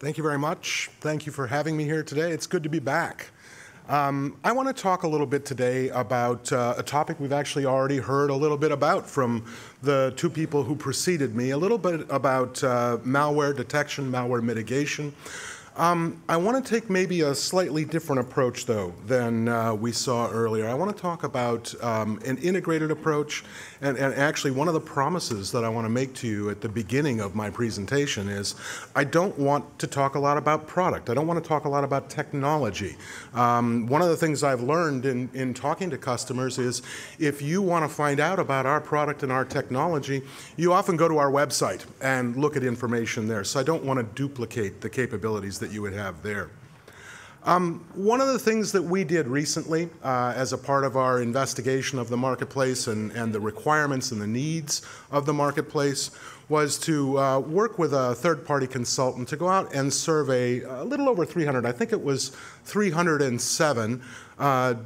Thank you very much. Thank you for having me here today. It's good to be back. I want to talk a little bit today about a topic we've actually already heard a little bit about from the two people who preceded me, a little bit about malware detection, malware mitigation. I want to take maybe a slightly different approach, though, than we saw earlier. I want to talk about an integrated approach, and actually one of the promises that I want to make to you at the beginning of my presentation is I don't want to talk a lot about product. I don't want to talk a lot about technology. One of the things I've learned in talking to customers is if you want to find out about our product and our technology, you often go to our website and look at information there. So I don't want to duplicate the capabilities that you would have there. One of the things that we did recently as a part of our investigation of the marketplace and the requirements and the needs of the marketplace was to work with a third-party consultant to go out and survey a little over 300, I think it was 307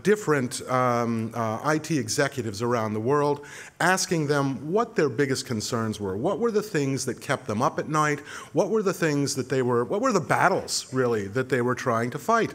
different IT executives around the world, asking them what their biggest concerns were. What were the things that kept them up at night? What were the things that what were the battles, really, that they were trying to fight?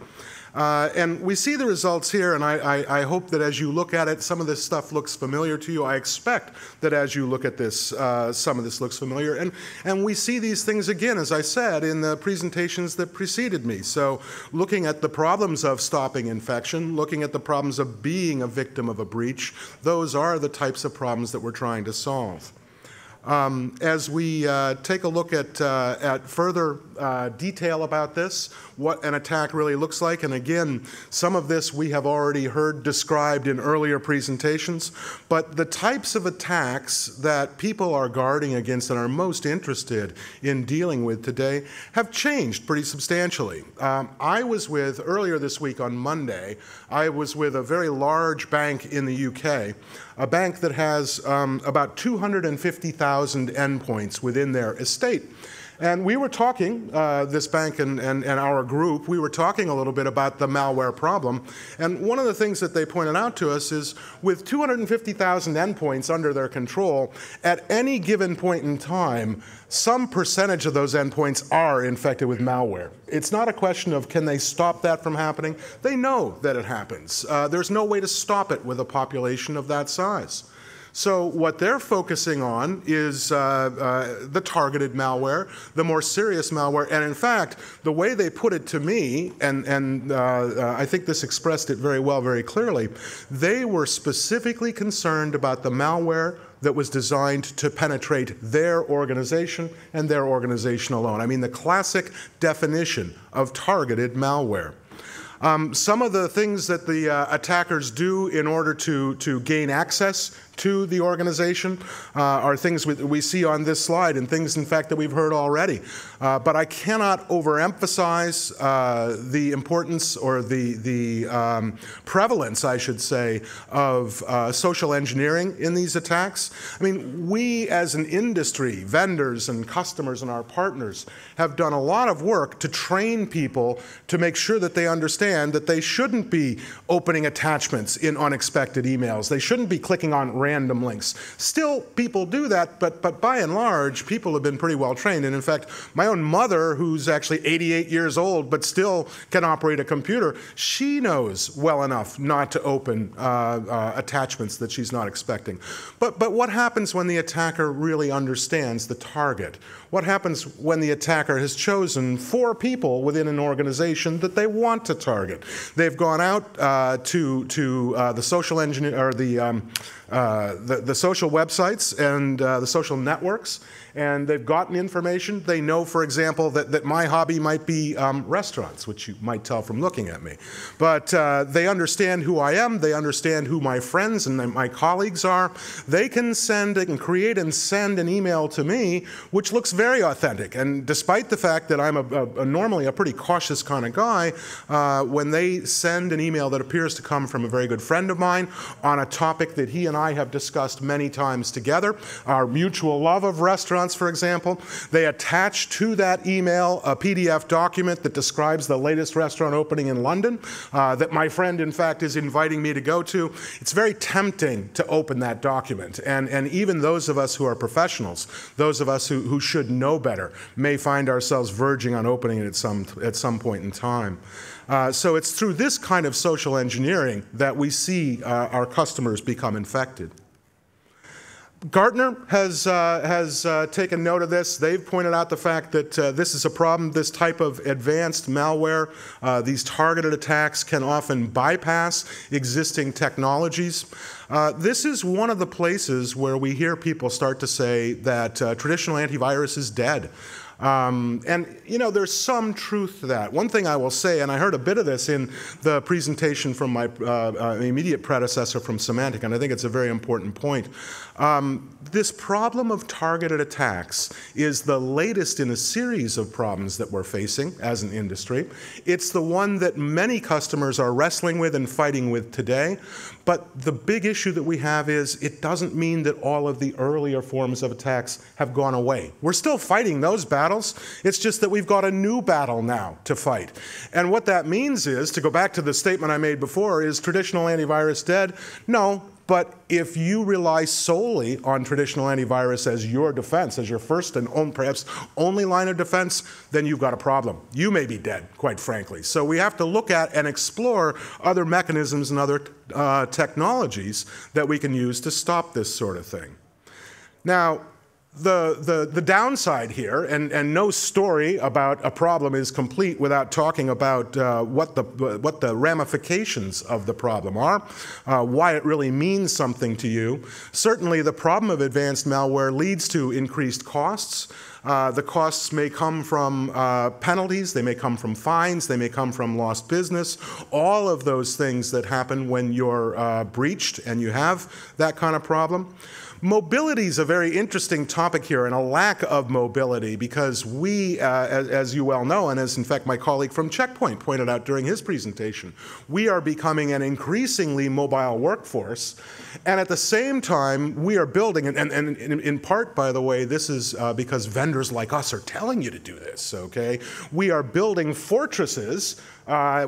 And we see the results here, and I hope that as you look at it, some of this stuff looks familiar to you. I expect that as you look at this, some of this looks familiar. And we see these things again, as I said, in the presentations that preceded me. So looking at the problems of stopping infection, looking at the problems of being a victim of a breach, those are the types of problems that we're trying to solve. As we take a look at further detail about this, what an attack really looks like, and again, some of this we have already heard described in earlier presentations, but the types of attacks that people are guarding against and are most interested in dealing with today have changed pretty substantially. I was with, earlier this week on Monday, I was with a very large bank in the UK, a bank that has about 250,000 endpoints within their estate. And we were talking, this bank and our group, we were talking a little bit about the malware problem. And one of the things that they pointed out to us is with 250,000 endpoints under their control, at any given point in time, some percentage of those endpoints are infected with malware. It's not a question of can they stop that from happening. They know that it happens. There's no way to stop it with a population of that size. So what they're focusing on is the targeted malware, the more serious malware, and in fact, the way they put it to me, and I think this expressed it very well, very clearly, they were specifically concerned about the malware that was designed to penetrate their organization and their organization alone. I mean, the classic definition of targeted malware. Some of the things that the attackers do in order to gain access to the organization are things we see on this slide and things, in fact, that we've heard already. But I cannot overemphasize the importance or the prevalence, I should say, of social engineering in these attacks. I mean, we as an industry, vendors and customers and our partners, have done a lot of work to train people to make sure that they understand that they shouldn't be opening attachments in unexpected emails. They shouldn't be clicking on random links. Still, people do that, but by and large, people have been pretty well trained. And in fact, my own mother, who's actually 88 years old, but still can operate a computer, she knows well enough not to open attachments that she's not expecting. But what happens when the attacker really understands the target? What happens when the attacker has chosen 4 people within an organization that they want to target? They've gone out to the social engineer or the social websites and the social networks, and they've gotten information. They know, for example, that my hobby might be restaurants, which you might tell from looking at me. But they understand who I am. They understand who my friends and my colleagues are. They can create and send an email to me, which looks very authentic. And despite the fact that I'm normally a pretty cautious kind of guy, when they send an email that appears to come from a very good friend of mine on a topic that he and I have discussed many times together, our mutual love of restaurants, for example, they attach to that email a PDF document that describes the latest restaurant opening in London that my friend, in fact, is inviting me to go to. It's very tempting to open that document. And even those of us who are professionals, those of us who should know better, may find ourselves verging on opening it at some point in time. So it's through this kind of social engineering that we see our customers become infected. Gartner has taken note of this. They've pointed out the fact that this is a problem. This type of advanced malware, these targeted attacks can often bypass existing technologies. This is one of the places where we hear people start to say that traditional antivirus is dead. And, you know, there's some truth to that. One thing I will say, and I heard a bit of this in the presentation from my immediate predecessor from Symantec, and I think it's a very important point. This problem of targeted attacks is the latest in a series of problems that we're facing as an industry. It's the one that many customers are wrestling with and fighting with today. But the big issue that we have is it doesn't mean that all of the earlier forms of attacks have gone away. We're still fighting those battles. It's just that we've got a new battle now to fight. And what that means is, to go back to the statement I made before, is traditional antivirus dead? No. But if you rely solely on traditional antivirus as your defense, as your first and perhaps only line of defense, then you've got a problem. You may be dead, quite frankly. So we have to look at and explore other mechanisms and other technologies that we can use to stop this sort of thing. Now, the downside here, and no story about a problem is complete without talking about what the ramifications of the problem are, why it really means something to you. Certainly the problem of advanced malware leads to increased costs. The costs may come from penalties, they may come from fines, they may come from lost business, all of those things that happen when you're breached and you have that kind of problem. Mobility is a very interesting topic here, and a lack of mobility, because we, as you well know, and as in fact my colleague from Checkpoint pointed out during his presentation, we are becoming an increasingly mobile workforce, and at the same time we are building, and in part, by the way, this is because vendors like us are telling you to do this, okay? We are building fortresses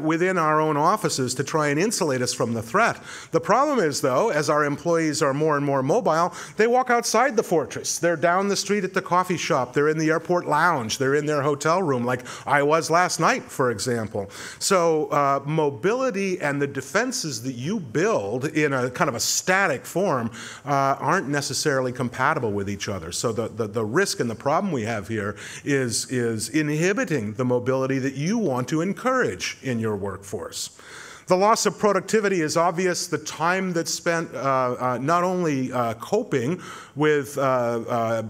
within our own offices to try and insulate us from the threat. The problem is, though, as our employees are more and more mobile, they walk outside the fortress. They're down the street at the coffee shop. They're in the airport lounge. They're in their hotel room, like I was last night, for example. So mobility and the defenses that you build in a kind of a static form aren't necessarily compatible with each other. So the risk and the problem we have here is inhibiting the mobility that you want to encourage in your workforce. The loss of productivity is obvious. The time that's spent not only coping with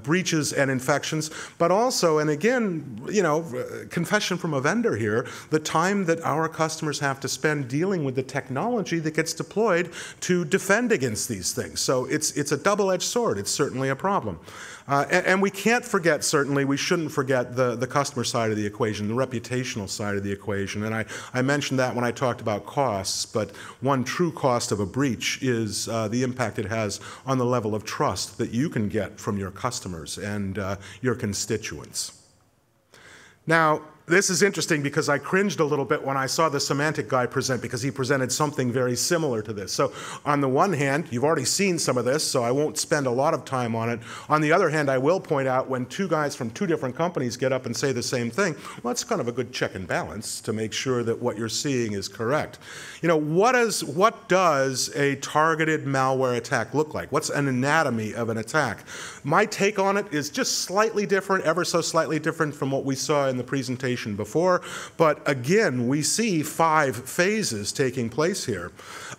breaches and infections, but also, and again, you know, confession from a vendor here, the time that our customers have to spend dealing with the technology that gets deployed to defend against these things. So it's a double-edged sword. It's certainly a problem. And we can't forget, certainly, we shouldn't forget the customer side of the equation, the reputational side of the equation. And I mentioned that when I talked about costs, but one true cost of a breach is the impact it has on the level of trust that you can get from your customers and your constituents. Now, this is interesting because I cringed a little bit when I saw the Symantec guy present, because he presented something very similar to this. So on the one hand, you've already seen some of this, so I won't spend a lot of time on it. On the other hand, I will point out when two guys from two different companies get up and say the same thing, well, that's kind of a good check and balance to make sure that what you're seeing is correct. You know, what does a targeted malware attack look like? What's an anatomy of an attack? My take on it is just slightly different, ever so slightly different from what we saw in the presentation before, but again, we see 5 phases taking place here.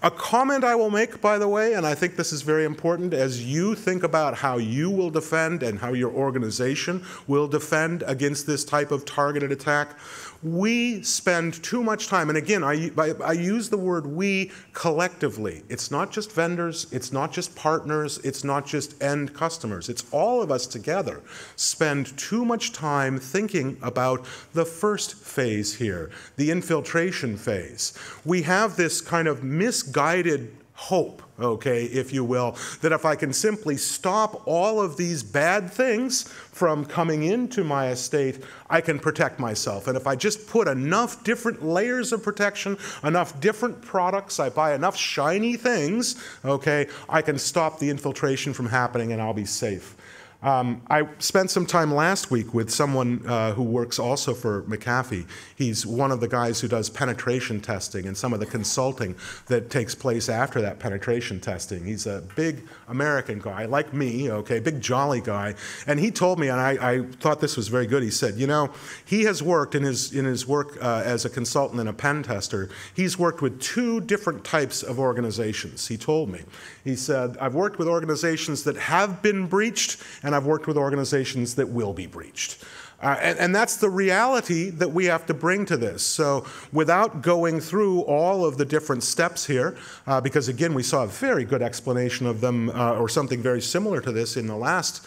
A comment I will make, by the way, and I think this is very important, as you think about how you will defend and how your organization will defend against this type of targeted attack, We spend too much time, and again, I use the word we collectively. It's not just vendors, it's not just partners, it's not just end customers. It's all of us together spend too much time thinking about the first phase here, the infiltration phase. We have this kind of misguided hope, okay, if you will, that if I can simply stop all of these bad things from coming into my estate, I can protect myself. And if I just put enough different layers of protection, enough different products, I buy enough shiny things, okay, I can stop the infiltration from happening and I'll be safe. I spent some time last week with someone who works also for McAfee. He's one of the guys who does penetration testing and some of the consulting that takes place after that penetration testing. He's a big American guy, like me, okay, big jolly guy. And he told me, and I thought this was very good, he said, you know, he has worked in his work as a consultant and a pen tester, he's worked with 2 different types of organizations, he told me. He said, I've worked with organizations that have been breached, and I've worked with organizations that will be breached. And that's the reality that we have to bring to this. So without going through all of the different steps here, because again, we saw a very good explanation of them, or something very similar to this in the last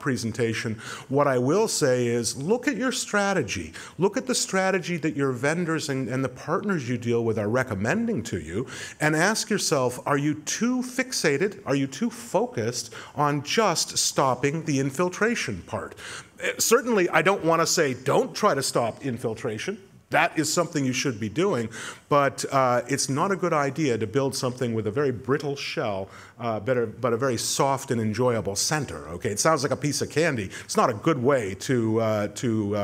presentation, what I will say is look at your strategy. Look at the strategy that your vendors and the partners you deal with are recommending to you, and ask yourself, are you too fixated, are you too focused on just stopping the infiltration part? Certainly, I don't want to say don't try to stop infiltration. That is something you should be doing, but it's not a good idea to build something with a very brittle shell, but a very soft and enjoyable center. Okay, it sounds like a piece of candy. It's not a good way to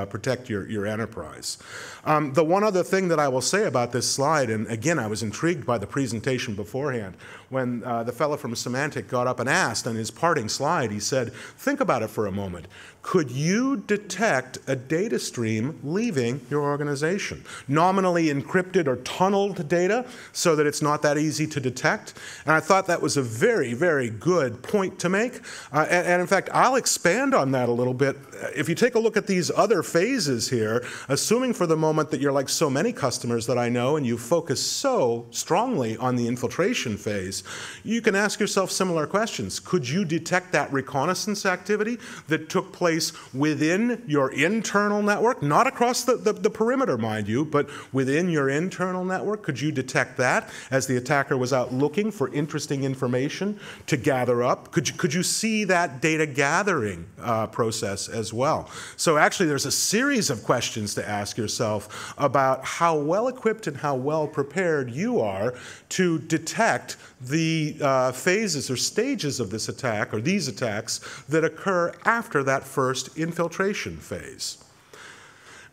protect your enterprise. The one other thing that I will say about this slide, and again, I was intrigued by the presentation beforehand, when the fellow from Symantec got up and asked on his parting slide, he said, think about it for a moment. Could you detect a data stream leaving your organization? Nominally encrypted or tunneled data so that it's not that easy to detect? And I thought that was a very, very good point to make. And in fact, I'll expand on that a little bit. If you take a look at these other phases here, assuming for the moment that you're like so many customers that I know and you focus so strongly on the infiltration phase, you can ask yourself similar questions. Could you detect that reconnaissance activity that took place within your internal network, not across the perimeter, mind you, but within your internal network? Could you detect that as the attacker was out looking for interesting information to gather up? Could you see that data gathering process as well? So actually, there's a series of questions to ask yourself about how well equipped and how well prepared you are to detect the phases or stages of this attack, or these attacks, that occur after that first infiltration phase.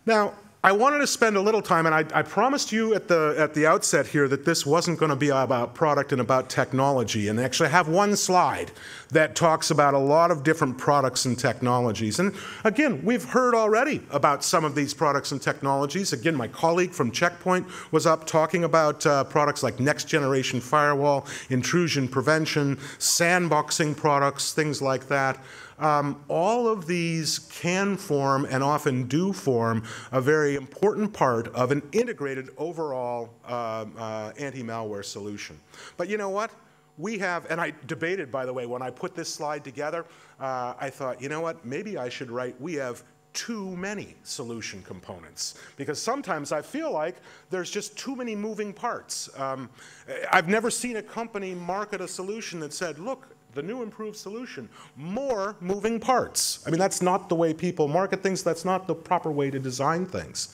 Now, I wanted to spend a little time, and I promised you at the outset here that this wasn't going to be about product and about technology, and actually I have one slide that talks about a lot of different products and technologies. And again, we've heard already about some of these products and technologies. Again, my colleague from Checkpoint was up talking about products like next generation firewall, intrusion prevention, sandboxing products, things like that. All of these can form, and often do form, a very important part of an integrated overall anti-malware solution. But you know what? We have, and I debated, by the way, when I put this slide together, I thought, you know what, maybe I should write, we have too many solution components, because sometimes I feel like there's just too many moving parts. I've never seen a company market a solution that said, look, the new improved solution, more moving parts. I mean, that's not the way people market things. That's not the proper way to design things.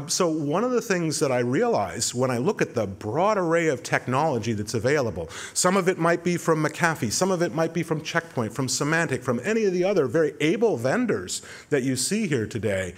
So one of the things that I realize when I look at the broad array of technology that's available, some of it might be from McAfee, some of it might be from Checkpoint, from Symantec, from any of the other very able vendors that you see here today,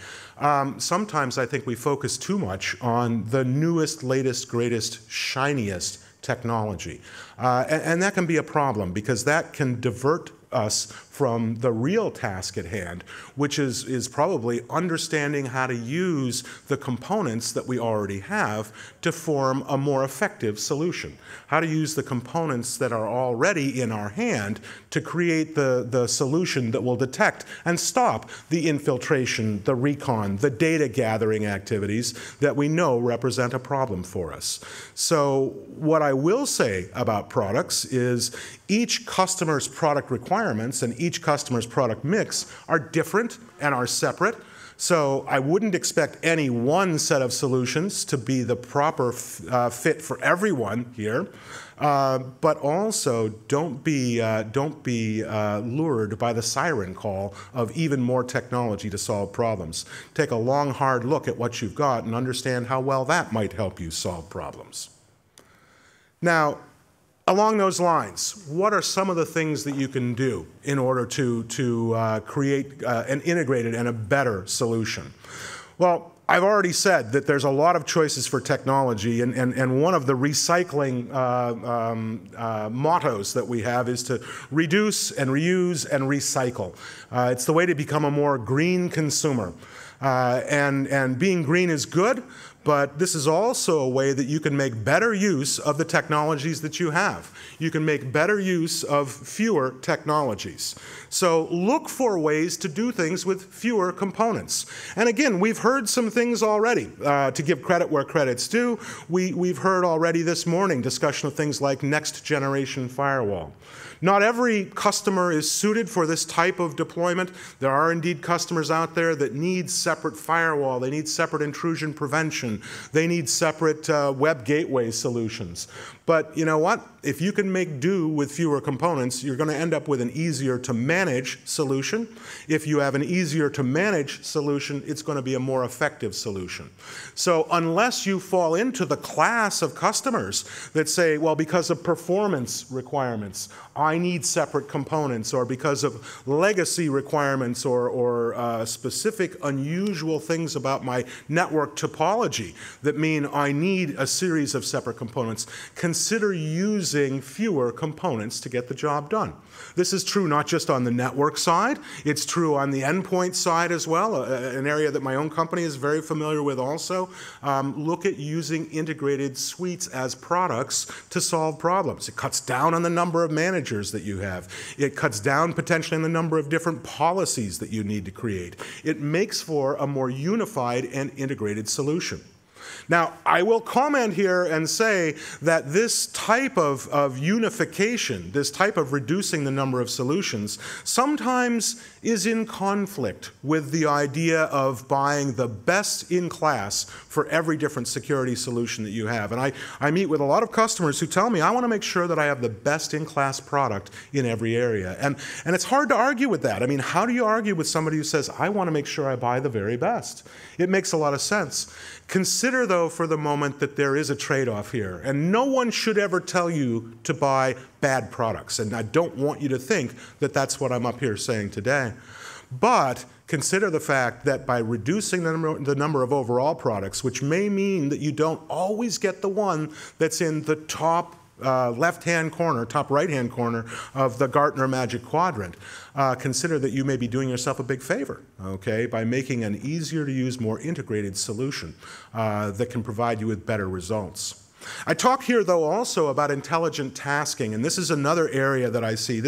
sometimes I think we focus too much on the newest, latest, greatest, shiniest technology. And that can be a problem, because that can divert us from the real task at hand, which is probably understanding how to use the components that we already have to form a more effective solution. How to use the components that are already in our hand to create the solution that will detect and stop the infiltration, the recon, the data gathering activities that we know represent a problem for us. So what I will say about products is each customer's product requirements and each customer's product mix are different and are separate. So I wouldn't expect any one set of solutions to be the proper fit for everyone here. But also, don't be lured by the siren call of even more technology to solve problems. Take a long, hard look at what you've got and understand how well that might help you solve problems. Now, along those lines, what are some of the things that you can do in order to create an integrated and a better solution? Well, I've already said that there's a lot of choices for technology, and one of the recycling mottos that we have is to reduce and reuse and recycle. It's the way to become a more green consumer. And being green is good, but this is also a way that you can make better use of the technologies that you have. You can make better use of fewer technologies. So look for ways to do things with fewer components. And again, we've heard some things already. To give credit where credit's due, we've heard already this morning discussion of things like next generation firewall. Not every customer is suited for this type of deployment. There are indeed customers out there that need separate firewall, they need separate intrusion prevention, they need separate web gateway solutions. But you know what? If you can make do with fewer components, you're going to end up with an easier to manage solution. If you have an easier to manage solution, it's going to be a more effective solution. So unless you fall into the class of customers that say, well, because of performance requirements, I need separate components, or because of legacy requirements or specific unusual things about my network topology that mean I need a series of separate components, consider using fewer components to get the job done. This is true not just on the network side, it's true on the endpoint side as well, an area that my own company is very familiar with also. Look at using integrated suites as products to solve problems. It cuts down on the number of managers that you have. It cuts down potentially on the number of different policies that you need to create. It makes for a more unified and integrated solution. Now, I will comment here and say that this type of unification, this type of reducing the number of solutions, sometimes is in conflict with the idea of buying the best in class for every different security solution that you have. And I meet with a lot of customers who tell me, I want to make sure that I have the best in class product in every area. And it's hard to argue with that. I mean, how do you argue with somebody who says, I want to make sure I buy the very best? It makes a lot of sense. Consider, though, for the moment that there is a trade-off here, and no one should ever tell you to buy bad products, and I don't want you to think that that's what I'm up here saying today. But consider the fact that by reducing the number of overall products, which may mean that you don't always get the one that's in the top left-hand corner, top right-hand corner of the Gartner Magic Quadrant, consider that you may be doing yourself a big favor, okay, by making an easier-to-use, more integrated solution that can provide you with better results. I talk here, though, also about intelligent tasking, and this is another area that I see.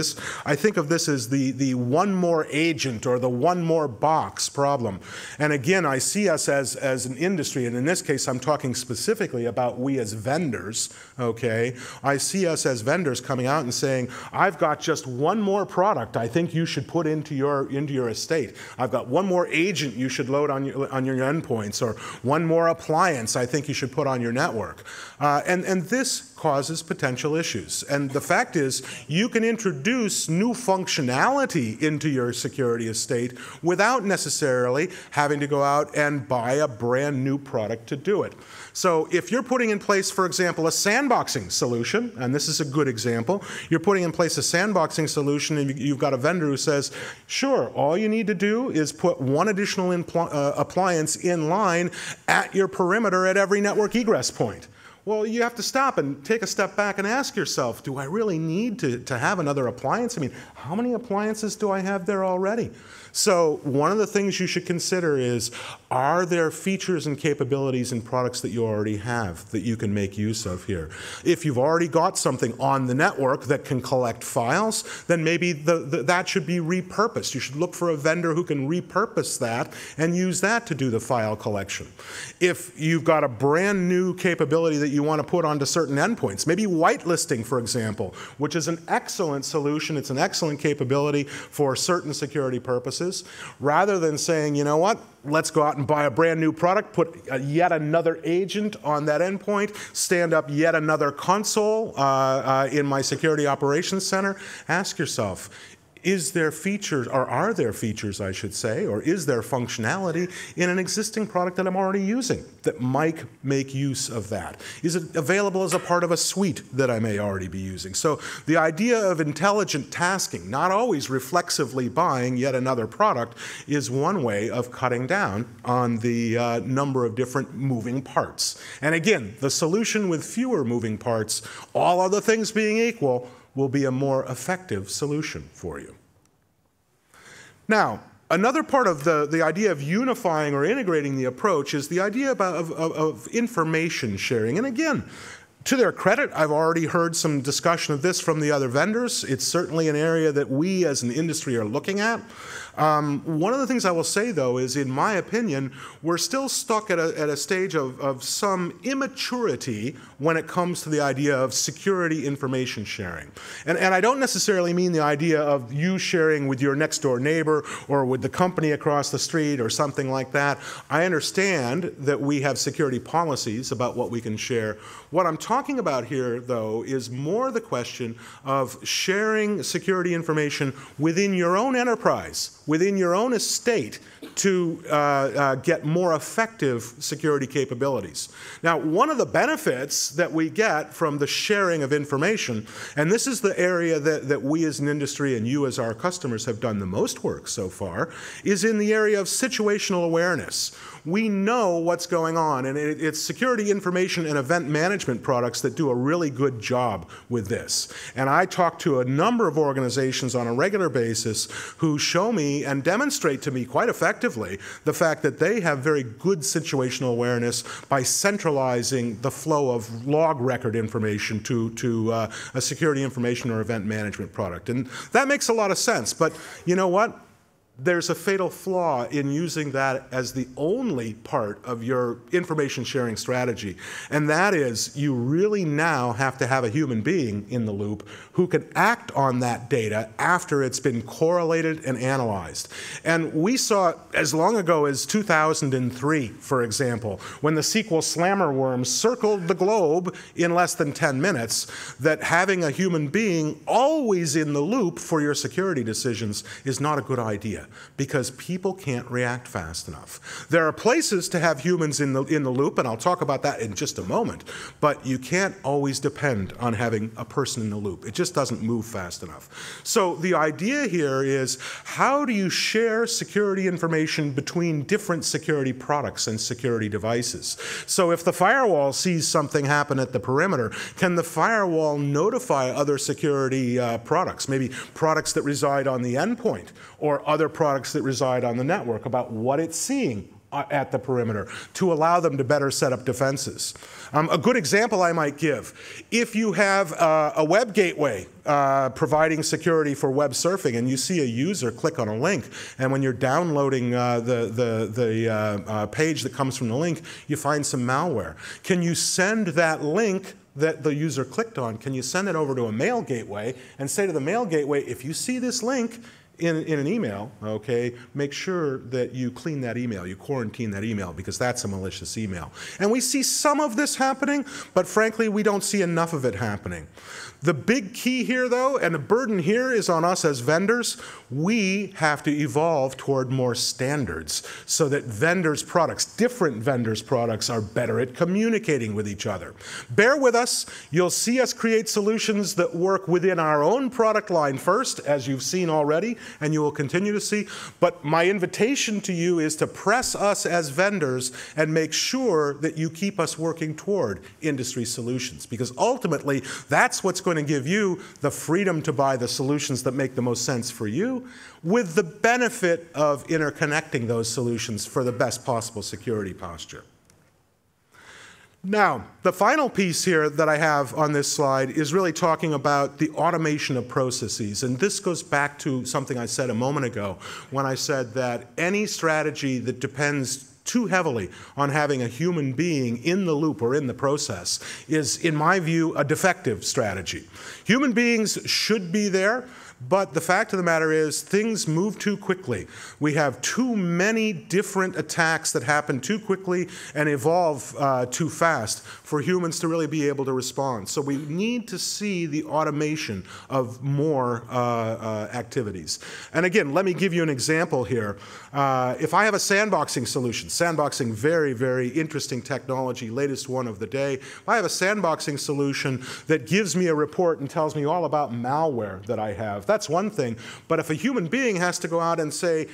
I think of this as the one more agent or the one more box problem. And again, I see us as an industry, and in this case, I'm talking specifically about we as vendors, okay? I see us as vendors coming out and saying, I've got just one more product I think you should put into your estate. I've got one more agent you should load on your endpoints, or one more appliance I think you should put on your network. And this causes potential issues. And the fact is, you can introduce new functionality into your security estate without necessarily having to go out and buy a brand new product to do it. So if you're putting in place, for example, a sandboxing solution, and this is a good example, you're putting in place a sandboxing solution and you've got a vendor who says, sure, all you need to do is put one additional appliance in line at your perimeter at every network egress point. Well, you have to stop and take a step back and ask yourself, do I really need to have another appliance? I mean, how many appliances do I have there already? So one of the things you should consider is, are there features and capabilities in products that you already have that you can make use of here? If you've already got something on the network that can collect files, then maybe that should be repurposed. You should look for a vendor who can repurpose that and use that to do the file collection. If you've got a brand new capability that you want to put onto certain endpoints, maybe whitelisting, for example, which is an excellent solution, it's an excellent capability for certain security purposes, rather than saying, you know what, let's go out and buy a brand new product, put yet another agent on that endpoint, stand up yet another console in my security operations center. Ask yourself, is there features, or are there features, I should say, or is there functionality in an existing product that I'm already using that might make use of that? Is it available as a part of a suite that I may already be using? So the idea of intelligent tasking, not always reflexively buying yet another product, is one way of cutting down on the number of different moving parts. And again, the solution with fewer moving parts, all other things being equal, will be a more effective solution for you. Now, another part of the idea of unifying or integrating the approach is the idea of information sharing. And again, to their credit, I've already heard some discussion of this from the other vendors. It's certainly an area that we as an industry are looking at. One of the things I will say, though, is in my opinion, we're still stuck at a stage of some immaturity when it comes to the idea of security information sharing. And I don't necessarily mean the idea of you sharing with your next door neighbor or with the company across the street or something like that. I understand that we have security policies about what we can share. What I'm talking about here, though, is more the question of sharing security information within your own enterprise, within your own estate, to get more effective security capabilities. Now, one of the benefits that we get from the sharing of information, and this is the area that we as an industry and you as our customers have done the most work so far, is in the area of situational awareness. We know what's going on, and it's security information and event management products that do a really good job with this. And I talk to a number of organizations on a regular basis who show me and demonstrate to me quite effectively the fact that they have very good situational awareness by centralizing the flow of log record information to a security information or event management product. And that makes a lot of sense, but you know what? There's a fatal flaw in using that as the only part of your information sharing strategy, and that is you really now have to have a human being in the loop who can act on that data after it's been correlated and analyzed. And we saw as long ago as 2003, for example, when the SQL slammer worms circled the globe in less than 10 minutes, that having a human being always in the loop for your security decisions is not a good idea, because people can't react fast enough. There are places to have humans in the loop, and I'll talk about that in just a moment, but you can't always depend on having a person in the loop. It just doesn't move fast enough. So the idea here is, how do you share security information between different security products and security devices? So if the firewall sees something happen at the perimeter, can the firewall notify other security products, maybe products that reside on the endpoint or other products that reside on the network, about what it's seeing at the perimeter to allow them to better set up defenses? A good example I might give, if you have a web gateway providing security for web surfing and you see a user click on a link, and when you're downloading the page that comes from the link, you find some malware. Can you send that link that the user clicked on, can you send it over to a mail gateway and say to the mail gateway, if you see this link in an email, okay, make sure that you clean that email, you quarantine that email, because that's a malicious email. And we see some of this happening, but frankly, we don't see enough of it happening. The big key here, though, and the burden here is on us as vendors, we have to evolve toward more standards so that vendors' products, different vendors' products, are better at communicating with each other. Bear with us. You'll see us create solutions that work within our own product line first, as you've seen already, and you will continue to see. But my invitation to you is to press us as vendors and make sure that you keep us working toward industry solutions, because ultimately that's what's going to give you the freedom to buy the solutions that make the most sense for you, with the benefit of interconnecting those solutions for the best possible security posture. Now, the final piece here that I have on this slide is really talking about the automation of processes. And this goes back to something I said a moment ago when I said that any strategy that depends too heavily on having a human being in the loop or in the process is, in my view, a defective strategy. Human beings should be there, but the fact of the matter is things move too quickly. We have too many different attacks that happen too quickly and evolve too fast for humans to really be able to respond. So we need to see the automation of more activities. And again, let me give you an example here. If I have a sandboxing solution, sandboxing, very, very interesting technology, latest one of the day. If I have a sandboxing solution that gives me a report and tells me all about malware that I have, that's one thing. But if a human being has to go out and say,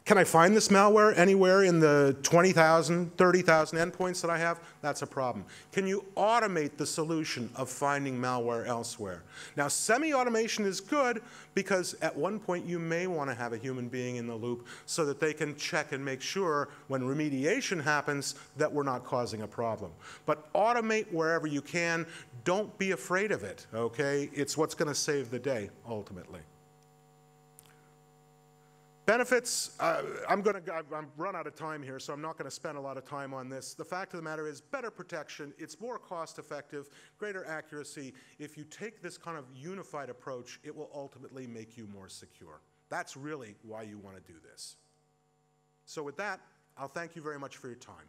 can I find this malware anywhere in the 20,000, 30,000 endpoints that I have? That's a problem. Can you automate the solution of finding malware elsewhere? Now, semi-automation is good because at one point you may want to have a human being in the loop so that they can check and make sure when remediation happens that we're not causing a problem. But automate wherever you can. Don't be afraid of it, okay? It's what's going to save the day, ultimately. Benefits, I've run out of time here, so I'm not going to spend a lot of time on this. The fact of the matter is better protection, it's more cost effective, greater accuracy. If you take this kind of unified approach, it will ultimately make you more secure. That's really why you want to do this. So with that, I'll thank you very much for your time.